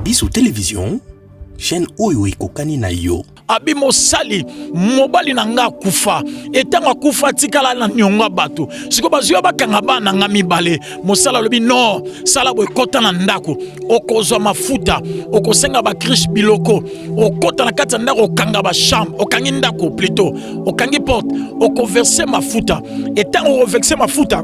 Biso Télévision, chaîne oyo ekokani na yo. Abi mosali mobali nanga kufa etanga kufa tikala na nyonga bato siko bazyo bakanga bana nga mibale mosala lobi no sala boy kota na ndako okozwa mafuta okosenga ba krish biloko okota na kati ndako okanga ba chambre okangi ndako plutôt okangi porte okoverser mafuta etanga okoverser mafuta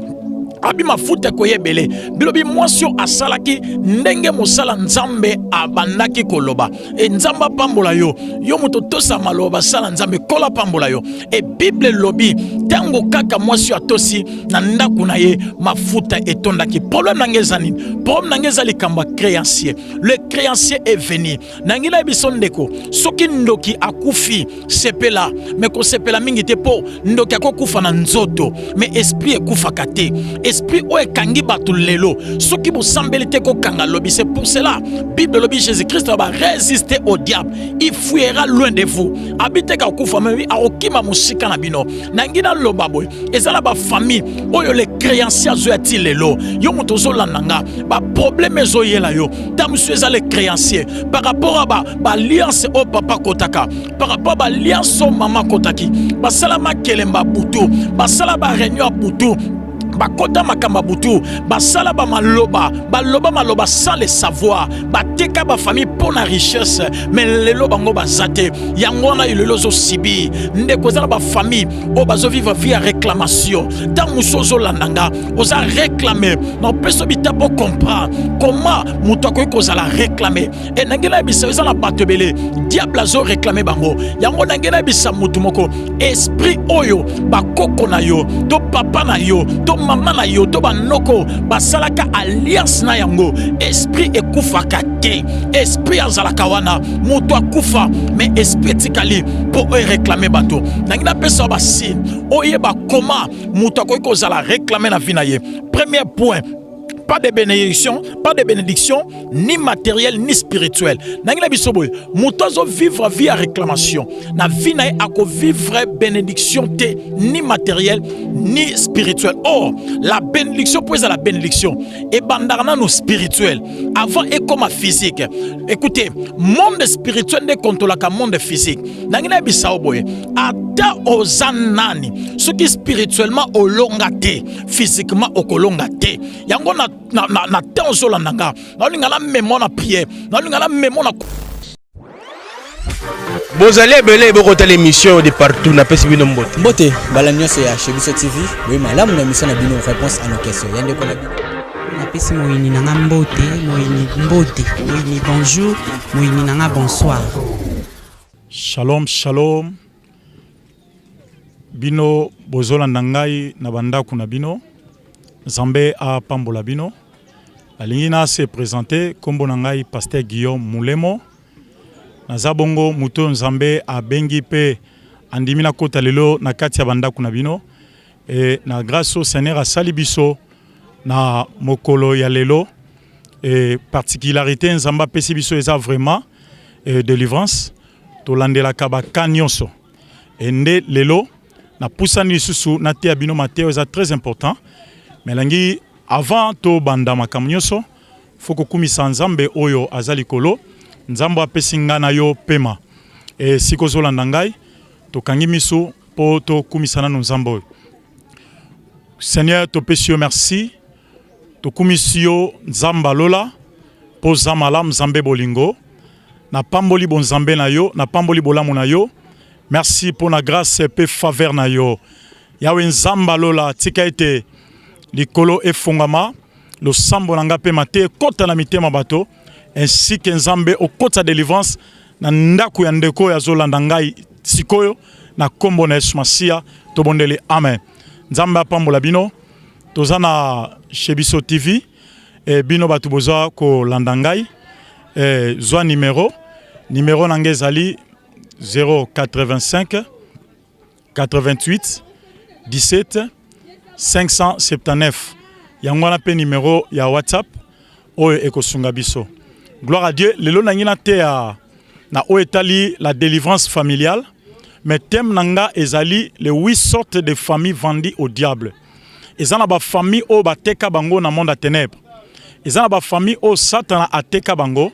abi mafuta koyebele bilobi mwasio asalaki ndenge mosala nzambe abandaki koloba e nzamba pambola yo moto tosa maloba sala nzambe kola pambola yo e bible lobi tango kaka mwasio atosi na ndaku na ye mafuta etondaki problème nangezani problème nangezali kamba créancier le créancier est venu nangila biso ndeko soki ndoki akufi sepela mais ko sepela mingi te po ndoki akokufa na nzoto mais esprit ekufa kate esprit o ekangi batu lelo soki bo sambeli te ko kanga lobi c'est pour cela bible lobi Jésus-Christ va résister au diable il fuira loin de vous habite ka kufa mais a okima musika na bino nangina loba boy ezala ba famille oyo les créanciers zoati lelo yo moto zolandanga ba problème ezoyela yo tamusu ezala les créanciers par rapport à ba alliance au papa kotaka par rapport à alliance au maman kotaki ba salama kelemba butu ba sala ba réunion butu bakota makamba butu basala ba maloba sans le savoir bateka ba famille pour la richesse mais lelo bango bazate yango na lelo zo sibi ndeko za ba famille o bazo vivre via réclamation tant musozo landanga oza réclamer non peso bita pour comprendre comment muto ko za la réclamer et nangela bisa za na batebele diable zo réclamer bango yango nangela bisa mutu moko esprit oyo bakoko na yo to papa na yo to mama na yo to banoko basalaka alliance na yango esprit ekufaka te esprit azalaka wana moto akufa mais esprit tikali pour réclamer bato nangina pesa ba signe oyeba comment moto akoki zala réclamer na vie na ye premier point pas de bénédiction, ni matérielle ni spirituelle. Nangila bisoboy, mutozo vivre via réclamation. Na vie na ako vivre bénédiction te ni matérielle ni spirituelle. Or, la bénédiction pour la bénédiction et bandarna no spirituel. Avant et comme physique. Écoutez, monde spirituel ne contrôle ka monde physique. Nangila bisoboy, ata ozanani, ce qui spirituellement au longate, physiquement au kolongate. Yango na tenso la nanga na lingala memo na prière na lingala memo na bozale belé boko tele émission de partout na pesi bino mbote balanyo c'est chez Biso TV oui malamu na mission na bino réponse à nos questions yande ko na pesi moyini nanga mbote moyini bonjour moyini nanga bonsoir. Shalom bino bozola nangai na bandaku na bino Zambé a pambola bino alingina se présenter kombo nangai pasteur Guillaume Moulemo nazabongo muto Nzambe a bengi pe andimina kota lelo na kati ya bandaku na bino et na grâce au Seigneur a salibiso na mokolo ya lelo et particularité Nzamba pesi biso eza vraiment délivrance to landela kaba kanyonso et nde lelo na pusani susu na te bino Matteo eza très important. Mais langi avant to banda makamnyoso foko kumisa Nzambe oyo azali kolo Nzambo apesinga na yo pema e sikozola ndangai to kangi miso po to kumisana no Nzambo. Seigneur to pesio merci to kumisio Nzamba lola po zamala Nzambe bolingo na pamboli bon Nzambe na yo na pamboli bolamu na yo merci pour la grâce pe faveur na yo yawe Nzamba lola tika ete likolo e fongama lo sambo nanga pe mate kota na mitema bato ainsi que Nzambe o kota délivrance na ndaku ya ndeko ya zolanda ngai sikoyo na kombo na Yesu Masia to bondele amen. Nzambe apambola bino tozana chez Biso TV e bino batu boza ko landa ngai zwa numéro nangezali 085 88 17 579 yangwana pe numéro ya WhatsApp oyo ekosunga biso. Gloire à Dieu. Lelo nangina te na oetali la délivrance familiale mais thème nanga ezali les 8 sortes de familles vendues au diable. Ezana ba famille o bateka bango na monde à ténèbres. Ezana ba famille o Satan ateka bango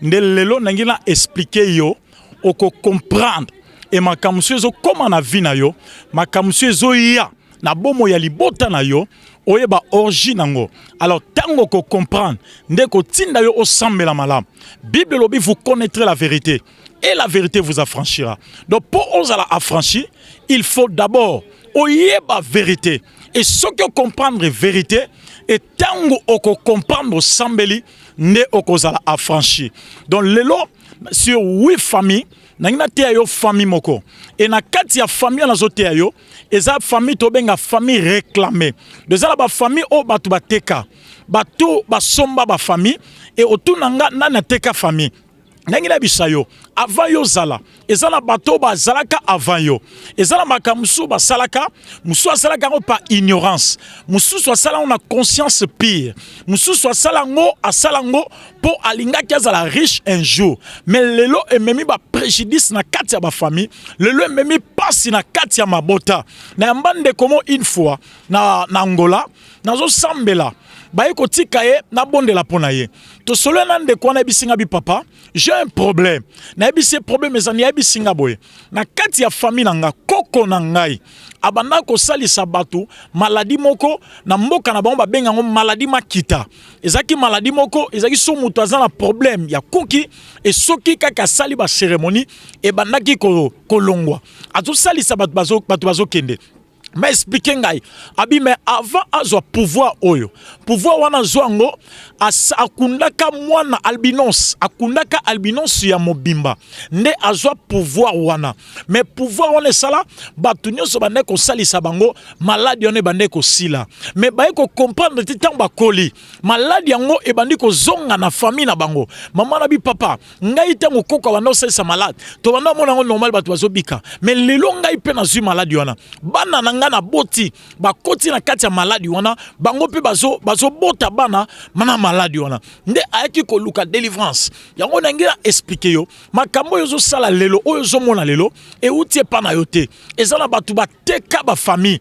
nde lelo nangina expliquer yo oko comprendre et makambo ezo koma na vie na yo makambo ezo ya na bomo ya libota na yo oyeba origine nango. Alors tango ko comprendre nde ko tinda yo osambela malamu. Bible lobi vous connaîtrez la vérité et la vérité vous affranchira. Donc pour osala affranchir, il faut d'abord oyeba vérité et ce que comprendre vérité et tango oko comprendre sambeli ne okozala affranchi. Donc lelo sur 8 familles nangina te yo famille moko et na kati ya famille na zote yo eza famille to benga famille réclamée. Deza ba famille o batu bateka batu basomba ba famille et otunanga na teka famille. Nangina bisayo avant yo zala ezala bato ba zalaka avant yo ezala makamusu ba salaka musu salaka par ignorance musu sala on a conscience pire musu salango asalango pour alinga kiazala riche un jour mais lelo ememi ba préjudice na kati ya ba famille lelo ememi passe na kati ya mabota na mbande comme une fois na Angola nazo sambela baye kotika ye na bonde la pona ye to solo na ndeko na bisinga bi papa j'ai un problème na bise problème ezani ya bisinga boye na kati ya famille nanga koko na ngai abanda ko salisa bato maladie moko na mboka na bango babenga ngo maladie makita ezaki maladie moko ezaki so muto azana problème ya kuki et soki kaka sali ba cérémonie e bandaki ko kolongwa azo salisa bato bazo kende. Mais expliquez ngai abi mais avant azo pouvoir oyo pouvoir wana zwango akundaka mwana albinos ya mobimba nde azo pouvoir wana mais pouvoir wana sala batu nyonso bande ko salisa bango maladie one bande ko sila mais baye ko comprendre titan bakoli maladie yango e bandi ko zonga na famille na bango mama na bi papa ngai tango koko wana salisa malade to banda mona ngo normal batu bazo bika mais lelo ngai pe na zu maladie wana bana nanga na boti bakoti na kati ya maladi wana bango pe bazo bota bana mana maladi wana nde ayaki ko luka délivrance yango nangira expliquer yo makambo yo zo sala lelo oyo zo mona lelo e utie pa na yote ezala batu bateka ba famille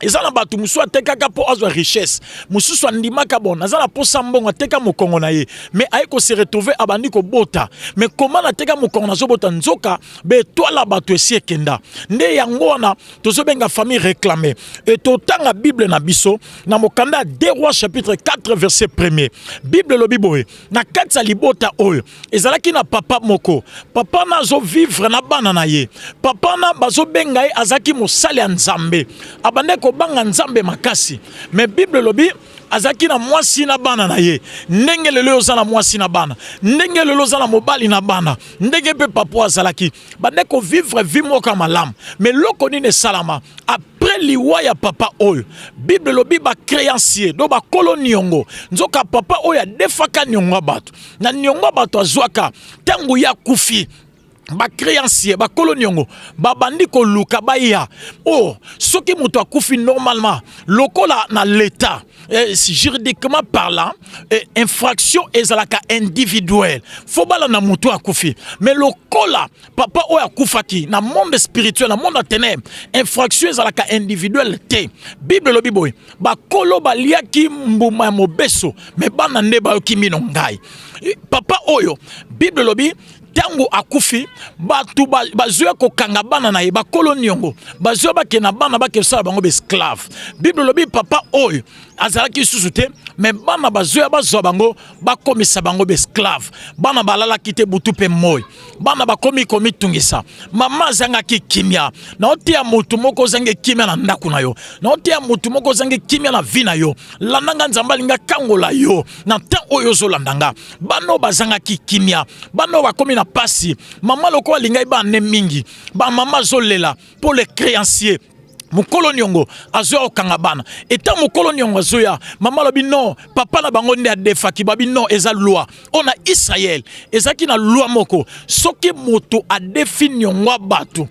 ezala batu musu atekaka po azwa richesse musu andimaka bon azala po sambongo ateka mokongo na ye mais ayeko se retrouver abandi ko bota mais comment ateka mokongo na zo bota nzoka be toala batu esi ekenda nde yango wana tozo benga famille réclamée et totanga Bible na biso na mokanda 2 Rois chapitre 4 verset 1er Bible lobi boye na katsa libota oyo ezalaki na papa moko papa na zo vivre na bana na ye papa na bazo benga ye azaki mosali ya Nzambe abande ko banga Nzambe makasi mais Bible lobi azaki na mwasi na bana na ye ndenge lelo ozala mwasi na bana ndenge lelo ozala mobali na bana ndenge pe papa azalaki bande ko vivre vie moka malam mais loko nini salama après liwa ya papa oyo Bible lobi ba créancier do ba koloniongo nzoka papa oyo defaka nyonga bato na nyonga bato azwaka tangu ya kufi ba créancier ba koloniongo ba bandi ko luka ba ya oh soki muto akufi normalement lokola na l'état juridiquement parlant infraction ezalaka individuelle faut bala na muto akufi mais lokola papa oyo akufaki na monde spirituel na monde ténèbres infraction ezalaka individuelle te Bible lobi boy ba kolo ba liaki mbuma mobeso mais bana nde ba okimino ngai papa oyo Bible lobi tango akufi batu bazoya ko kanga bana na ye ba koloniongo bazoya ba kena bana ba kesala bango be esclave Bible lobi papa oyo azalaki susute mais bana bazoya bazwa bango ba komisa bango be esclave bana balala kite butu pe moy bana ba komi tungisa mama zanga ki kimia na otia mutu moko zange kimia na ndaku na yo na otia mutu moko zange kimia na vina yo landanga Nzamba linga kangola yo na tan oyo zo landanga bano bazanga ki kimia bano ba komi na pasi mama loko linga ba ne mingi ba mama zolela pour les créanciers mukolo nyongo azoya okanga bana eta mukolo nyongo azoya mama lobi non papa na bango nde adefaki babi non eza loi ona Israël ezaki na loi moko soki moto adefi nyongo batu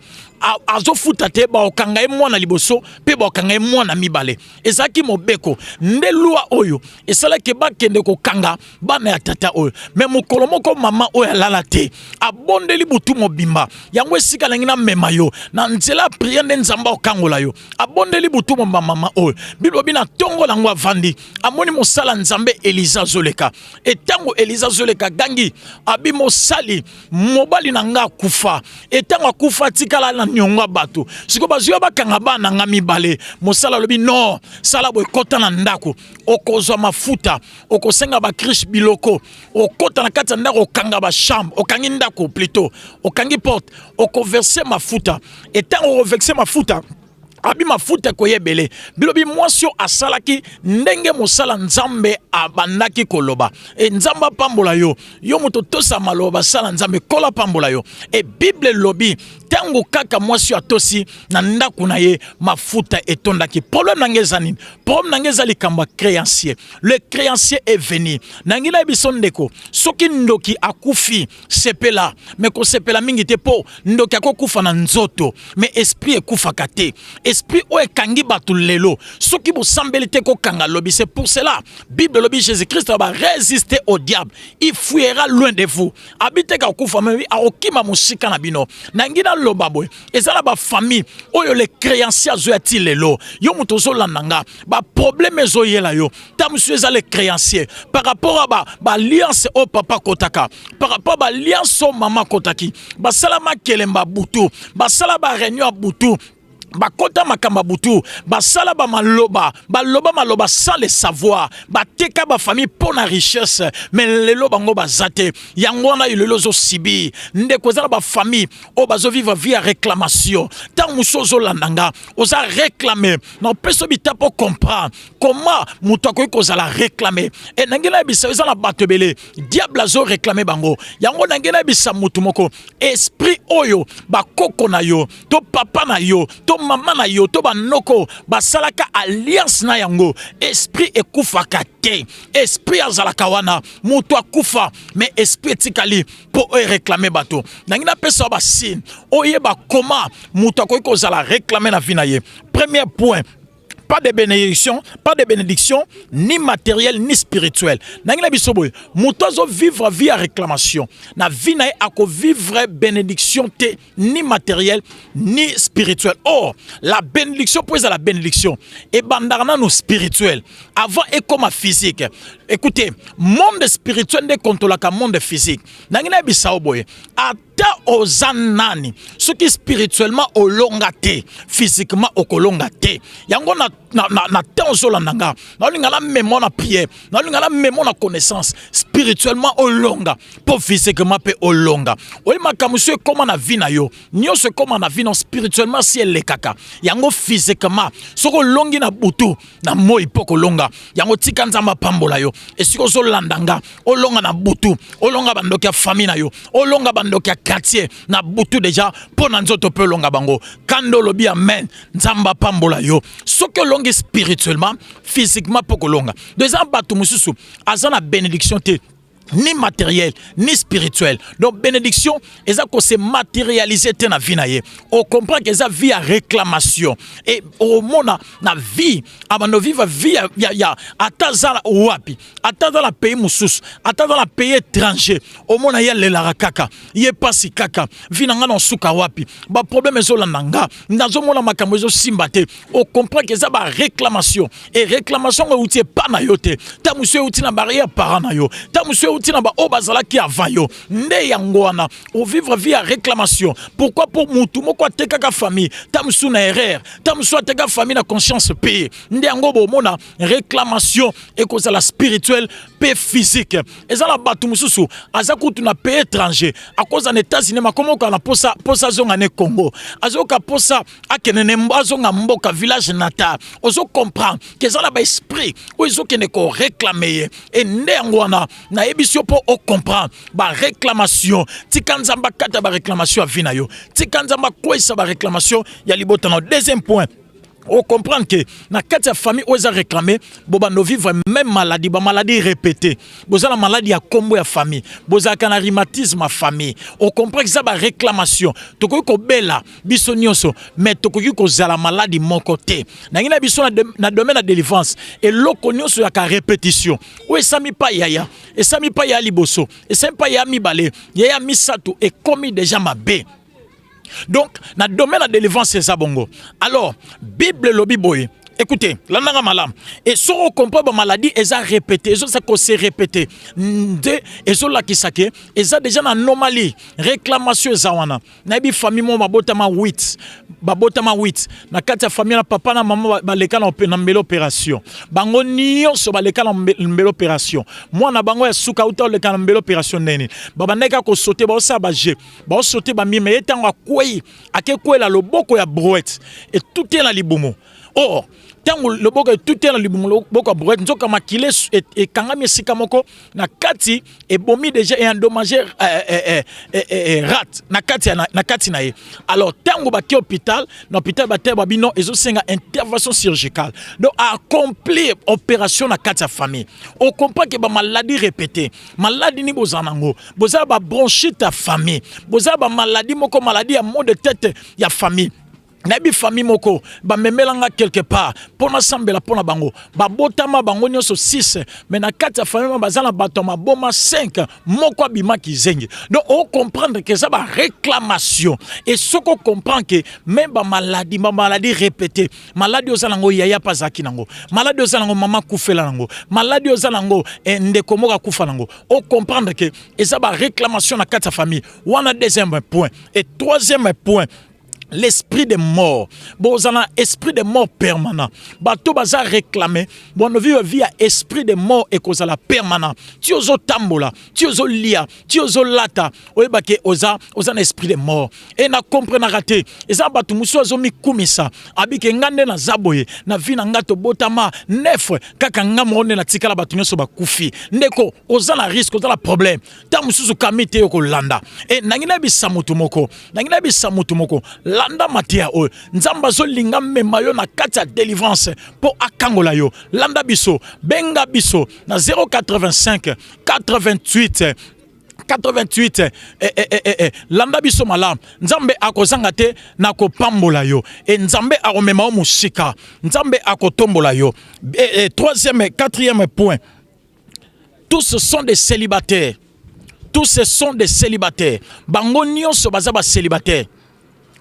azofuta te ba okanga mwana liboso pe ba okanga mwana mibale ezaki mobeko nde loi oyo esalaki bakende kokanga bana ya tata oyo me mokolo moko mama oyo alala te abondeli butu mobimba yango esika nangi na mema yo na nzela priere nde nzamba okangola yo abondeli butu mama oyo bilobi na tongo lango avandi amoni mosala nzambe Eliza zoleka etango Eliza zoleka gangi abi mosali mobali na nga kufa etango akufa tikala na nyonga bato siko bazyo bakanga bana nga mibale mosala lobi no sala boy kota na ndako okozwa mafuta okosenga ba krish biloko okota na kati ndako okanga ba chambre okangi ndako plutôt okangi porte okoverser mafuta etango okoverser mafuta abi mafuta koyebele bilobi mwasio asalaki ndenge mosala nzambe abandaki koloba nzamba pambola yo moto tosa maloba sala nzambe kola pambola yo bible lobi tango kaka mwasio atosi na ndaku na ye mafuta etondaki problème nangeza nini problème nangeza likamba créancier le créancier est venu nangila biso ndeko soki ndoki akufi sepela me ko sepela mingi te po ndoki akokufa na nzoto me esprit ekufa kate esprit o ekangi batu lelo soki bo sambeli te ko kanga lobi c'est pour cela Bible lobi Jésus-Christ va résister au diable il fuira loin de vous habite ka kufa me akokima musika na bino nangina loba boy ezala ba famille oyo le créanciers zo ati lelo yo muto zo landanga ba problème zo yela yo ta monsieur ezale créancier par rapport à ba alliance au papa kotaka par rapport ba alliance au mama kotaki ba salama kelemba butu ba sala ba réunion butu bakota makamba butu basala ba maloba maloba sans le savoir bateka ba famille pour la richesse mais lelo bango bazate yango na lelo zo sibi ndeko za ba famille o bazo vivre via réclamation tant musozo landanga oza réclamer non peso bita pour comprendre comment mutako ko za la réclamer et nangela bisa za na batebele diable zo réclamer bango yango nangela bisa mutu moko esprit oyo bakoko na yo to papa na yo to mama na yo to banoko basalaka alliance na yango esprit ekufaka te esprit azalaka wana mutu akufa mais esprit etikali po réclamer bato nangina pesa ba signe oyeba comment mutu akoki kozala réclamer na vie na ye premier point pas de bénédiction, ni matérielle, ni spirituelle. Nangina bisoboy, mutozo vivre via réclamation. Na vie na ako vivre bénédiction te, ni matérielle, ni spirituelle. Or, la bénédiction pour la bénédiction. Et bandarna no spirituel. Avant et comme physique. Écoutez, monde spirituel ne contrôle ka monde physique. Nangina bisaboy, ata ozanani, ce qui spirituellement au longate, physiquement au kolongate. Yango na tenzola nanga na linga la mémoire na prière na linga la mémoire na connaissance spirituellement au longa pour physiquement pe au longa o makamuso comment na vie na yo nyonso comment na vie non spirituellement si elle kaka yango physiquement soko longi na butu na moi poko longa yango tika nzamba pambola yo et siko zo landanga o longa na butu o longa bandoki ya famille na yo o longa bandoki ya quartier na butu déjà pona nzoto pe longa bango kando lobi amen nzamba pambola yo soko longi spirituellement, physiquement pour kolonga. Deuxième bateau mususu, azana bénédiction te ni matériel ni spirituel. Donc bénédiction eza ko se matérialiser te na vie na ye. On comprend que ça vie à réclamation et au monde na vie abano vivre vie ya atazala wapi atazala pays mususu atazala pays étranger au monde ya lela kaka ye pasi kaka vinanga no suka wapi ba problème ezola nanga nazo mona makambo ezo simbate. On comprend que ça ba réclamation et réclamation ko utie pa na yote ta monsieur uti na barrière para na yo ta monsieur tina ba obazala ki avayo nde yango wana o vivre via réclamation. Pourquoi pour mutu moko ateka ka famille tamsu na erreur tamsu ateka famille na conscience paye nde yango bo mona réclamation et cause la spirituelle paix physique ezala batu mususu azakutu na pays étranger à cause en États-Unis ma comment kana posa zonga ne Congo azoka posa akenene mbazonga mboka village natal ozo comprendre que ezala ba esprit o ezokene ko réclamer et nde yango wana na ebisio pour comprendre ba réclamation tikanzamba kata ba réclamation à vinayo tikanzamba kwesa ba réclamation ya libotano. Deuxième point On comprend que na kati famille oza réclamer boba no vivre même maladie, ba maladie répétée. Boza la maladie ya kombo ya famille, boza kana rhumatisme à famille. On comprend que ça ba réclamation. Toko ko bela biso nyonso, mais toko ko zala maladie mon côté. Na ngina biso na domaine de délivrance et loko nyonso ya ka répétition. Oui, ça mi pa yaya, et ça mi pa ya liboso, et ça mi pa ya mi balé, yaya mi sato et commis déjà ma bé. Donc, dans le domaine de la délivrance, c'est ça, bongo. Alors, Bible lobby boy. Écoutez, là, on a malam. Et si on comprend la maladie, ils ont répété. Ils ont s'est répété. Ils ont la qui sake. Ils ont déjà une anomalie. Réclamation, ils ont. Nabi famille, moi, babotama 8. Babotama 8. Na kati famille, na papa, na maman, baleka na opération. Bango nion so baleka na opération. Moi, na bango ya suka uta baleka na opération nene. Baba neka ko sauter, ba sa ba je. Ba sauter ba mi, mais etango kwei. Ake kwei la loboko ya brouette. Et tout est dans libumo. Oh, tant le boko tout est dans le boko brouette, nzoka makile et kangami sikamoko na kati et bomi déjà et endommagé rat na kati na ye. Alors tango ba ki hôpital, na hôpital ba te babino ezo senga intervention chirurgicale. Donc accomplir opération na kati ya famille. On comprend que ba maladie répétée, maladie ni bozanango, boza ba bronchite à famille, boza ba maladie moko maladie à mot de tête ya famille. Nabi famille moko ba memelanga quelque part pona sambela pona bango ba botama bango nyoso 6 mais na kati ya famille bazana batoma boma 5 moko abima kizengi. Donc on comprendre que ça ba réclamation et ce qu'on comprend que même ba maladie répétée, maladie ozalango yaya pazaki nango, maladie ozalango mama kufela nango, maladie ozalango ndeko moka kufa nango. On comprendre que et ça ba réclamation na kati ya famille. Wana deuxième point et troisième point, l'esprit de mort. Bon, on a esprit de mort permanent. Bato baza réclamé. Bon, on vit à esprit de mort et cause la permanent. Tu ozo tambola, tu ozo lia, tu ozo lata. Oye bake oza un esprit de mort. Et na comprena raté. Et ça batu muso ozo mi kumisa. Abike ngande na zaboye. Na vina ngato botama neuf. Kaka ngamone na tikala batu nyoso bakufi. Ndeko oza na risque, oza la problème. Ta mususu kamite yoko landa. Et nangina bisamutu moko. Nangina bisamutu moko. Landa matia o nzamba zo linga mema yo na kati ya délivrance po akangola yo landa biso benga biso na 085 88 landa biso malam nzambe akozanga te na kopambola yo et nzambe akomema o musika nzambe akotombola yo. Quatrième point, tous ce sont des célibataires, tous ce sont des célibataires. Bango nyonso baza ba célibataire.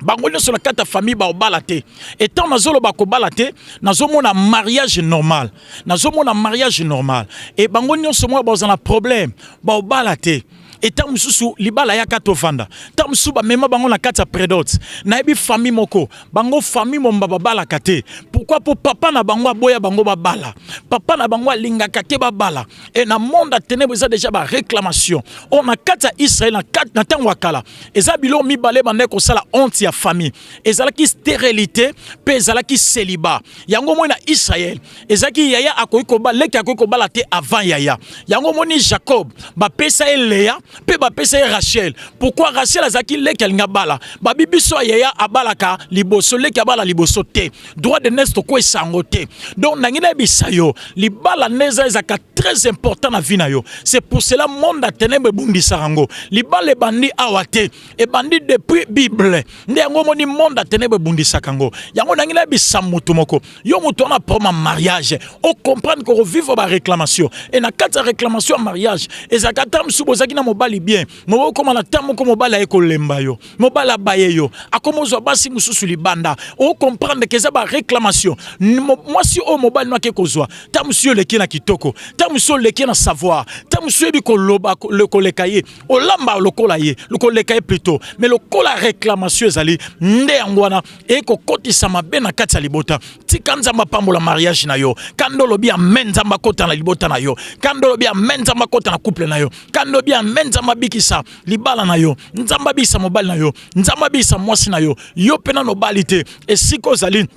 Bango sur la carte famille ba obalate. Et tant nazolo ba ko balate, nazomo na mariage normal. Nazomo na mariage normal. Et bango nyonso mo ba na problème, ba obalate. Et tant mususu libala ya kato vanda. Tant mususu ba mema bango na kata prédote. Na ebi famille moko, bango famille mo mbaba bala kate. Pourquoi pour papa na bango boya bango ba bala. Papa na bango linga kate ba bala. Et na monde a ténèbres ça déjà ba réclamation. On a kata Israël na tango wakala. Eza bilo mi balé bande ko sala honte ya famille. Ezala ki stérilité, pe ezala ki célibat. Yango mo na Israël. Ezaki yaya akoyi ko ba leki akoyi ko bala te avant yaya. Yango mo ni Jacob ba pesa Léa pe ba pesa Rachel. Pourquoi Rachel azaki leki alinga bala? Ba bibiso yaya abalaka liboso leki abala liboso te. Droit de nest ko esango te. Donc nangina bisayo libala neza ezaka très important na vie na yo. C'est pour cela monde a ténèbres bundisa rango. Libala bandi awate et bandi depuis Bible. Yango moni monde a ténèbres bundisa kango. Yango nangina bisamutu moko. Yo mutu na pour ma mariage. On comprendre que vivre ba réclamation et na kata réclamation mariage ezaka tam subozaki na mobali bien. Mo koma na tam ko mobali eko lemba yo. Mobali baye yo. Akomozo basi mususu libanda. On comprendre que ça ba réclamation. Moi si o mobali na ke kozwa. Tam monsieur le na kitoko. Tam monsieur le na savoir. Tam monsieur bi ko loba le kolekaye. O lamba le kolaye. Le kolekaye plutôt. Mais le kola réclamation ezali nde angwana e ko kotisa mabe na kati ya libota. Tikanza mapambola mariage na yo. Kandolo bi amenza makota na libota na yo. Kandolo bi amenza makota na couple na yo. Kandolo bi amenza mabikisa libala na yo. Nzamba bisa mobali na yo. Nzamba bisa mwasi na yo. Yo pena no balite e siko zali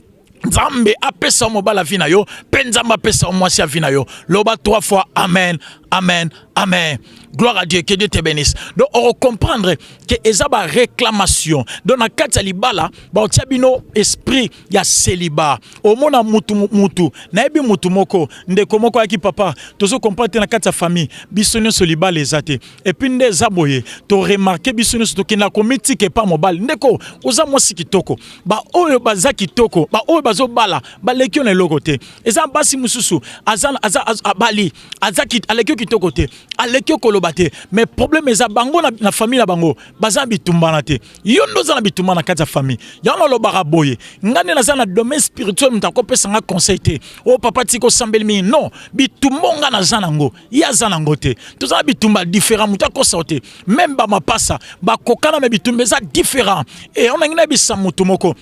Nzambe apesa mobala vie na yo. Pe nzamba apesa mwasi ya vie na yo. Loba 3 fois amen. Amen. Amen. Gloire à Dieu, que Dieu te bénisse. Donc, on va comprendre que eza ba réclamation. Donc, na kati libala, ba otia bino esprit ya célibat. Au mona mutu, na ebi mutu moko, ndeko moko aki papa, tozo comprendre na kati famille, bisonyo soliba les athées. Et puis nde zaboye, to remarquer bisonyo to ki na komiti ke pa mobile. Ndeko, oza mwasi kitoko. Ba oyo baza kitoko, ba oyo bazo bala, ba lekyo na lokote. Eza basi mususu, azan bali, azaki alekyo kitoko te. Alekyo kolobate, mais problème eza bango na famille na bango baza bitumbana te yondo za na bitumbana na kati ya famille yana lobaka boye ngane na za na domaine spirituel mutako pesa nga conseil te o papa tiko sambeli mi non bitumbonga na za nango ya za nango te to za bitumba différent mutako sauté même ba mapasa ba kokana me bitumba za différent et on a ngina bisa mutu moko.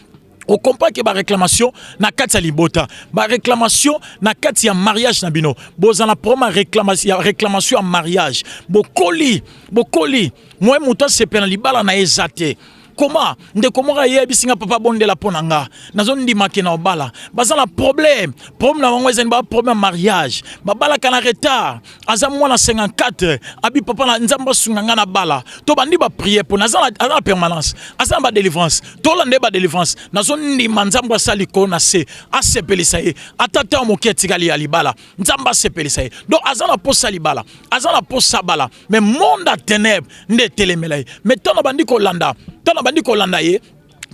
On comprend que la réclamation na kati ya libota, ba réclamation na kati ya mariage na bino. Bozana proma réclamation en mariage. Bokoli, moi muto se pena libala na ezate. Comment ndeko ye bisinga papa bondela ponanga nazo ndimaki na obala bazala problème na bango ezani ba problème mariage babala kana retard aza mwana 54 abi papa na nzamba sunganga na bala to bandi ba prier pour nazala na permanence aza ba délivrance to la ndeba délivrance nazo ndima nzamba sali ko na se asepelisa ye atata moketi gali ya libala nzamba asepelisa ye donc aza na posa libala aza na posa bala mais monde à ténèbres nde telemela ye mais tona bandi ko landa tana bandi ko landa ye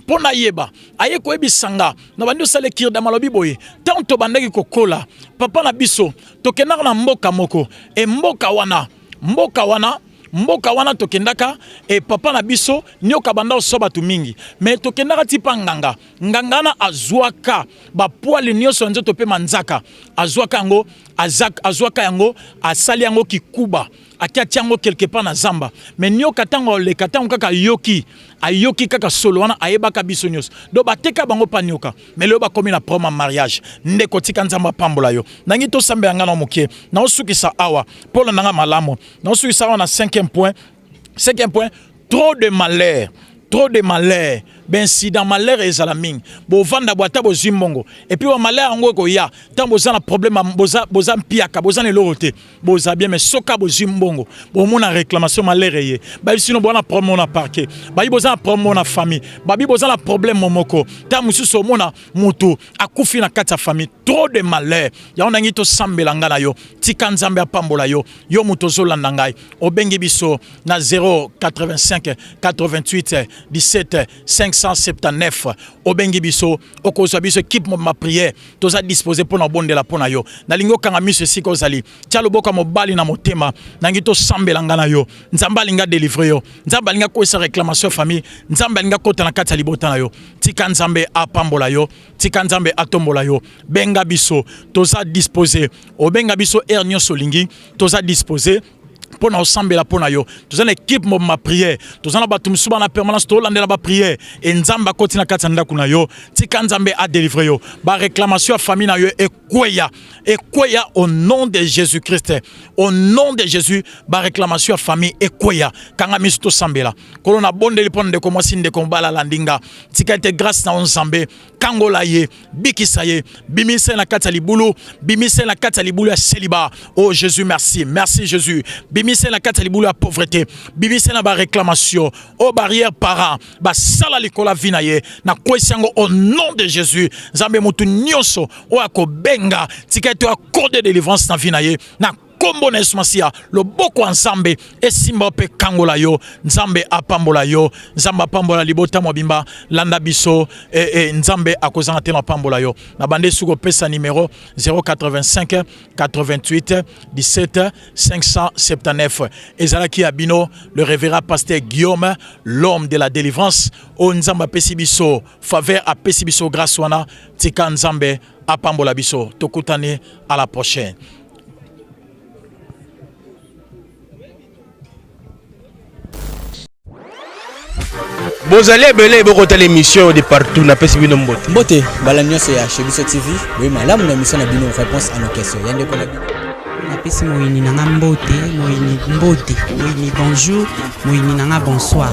pona yeba aye ko ebisanga na bandi sale kirda malobi boye tanto bandaki ko kola papa na biso tokendaka na mboka moko e mboka wana tokendaka e papa na biso nyoka banda osoba tu mingi mais tokendaka tipa nganga na azwaka ba poile nyoso nzoto pe manzaka azwaka yango azwaka yango asali yango kikuba akiatia yango quelque part na zamba mais nyoka tango le katango kaka ayoki kaka solo wana ayebaka biso nyos do bateka bango pa nyoka mais le ba komi na proma mariage ndeko tika nzamba pambola yo nangi to sambe ngana mokie na osukisa awa polo nanga malamo na osukisa wana 5e point trop de malheur ben si dans malheur ezalaming bo vanda boata bo zimbongo et puis wa malheur ngo ko ya tant boza na problème boza mpiaka boza ne lorote boza bien mais soka bo zimbongo bo mona réclamation malheur ye ba sino bona problème na parquet ba boza na problème na famille ba boza na problème momoko ta mususu mona mutu akufi na kati ya famille trop de malheur ya ona ngito sambela ngana yo tika nzambe apambola yo muto zolanda ngai obengi biso na 085 88 17 579 obengi biso okozwa biso équipe ma prière toza disposé pour na bondela pona yo na lingo kanga miso siko zali tialo boka mobali na motema nangi to sambela ngana yo nzamba linga délivrer yo nzamba linga ko esa réclamation famille nzamba linga kota na kati libota na yo tika nzambe apambola yo tika nzambe atombola yo benga biso toza disposé obenga biso ernyo solingi toza disposé pour nous sambela pona yo tous une équipe ma prière tous na batu musuba na permanence to landela ba prière et nzamba kotina katanda kuna yo tika nzambe a délivrer yo ba réclamation à famille na yo et kweya au nom de Jésus-Christ au nom de Jésus ba réclamation à famille et kweya kanga misto sambela kolona bondeli pona de komasi de kombala landinga tika te grâce na nzambe kangola ye bikisaye bimise na katali bulu bimise na katali bulu ya célibat oh Jésus merci Jésus bimise na kati libulu ya pauvreté bimise na ba réclamation au barrière parents ba sala likola vina ye na kwesiango au nom de Jésus nzambe mutu nyonso o akobenga tika to accorder délivrance na vina ye na kombo na esmasia lo boko ensemble esimba pe kangola yo nzambe apambola yo nzamba apambola libota mobimba landa biso nzambe akozanga te na pambola yo na bande suko pesa numéro 085 88 17 579 ezalaki abino le révérend pasteur Guillaume l'homme de la délivrance o nzamba pesi biso faveur a pesi biso grâce wana tika nzambe apambola biso tokutane à la prochaine. Bozali ebele bokota l'émission de partout na pesi bino mbote bala nyonso ya Shebiso TV oui malamu na mission na bino réponse à nos questions yande ko na bino na pesi moyini nanga mbote moyini bonjour moyini nanga bonsoir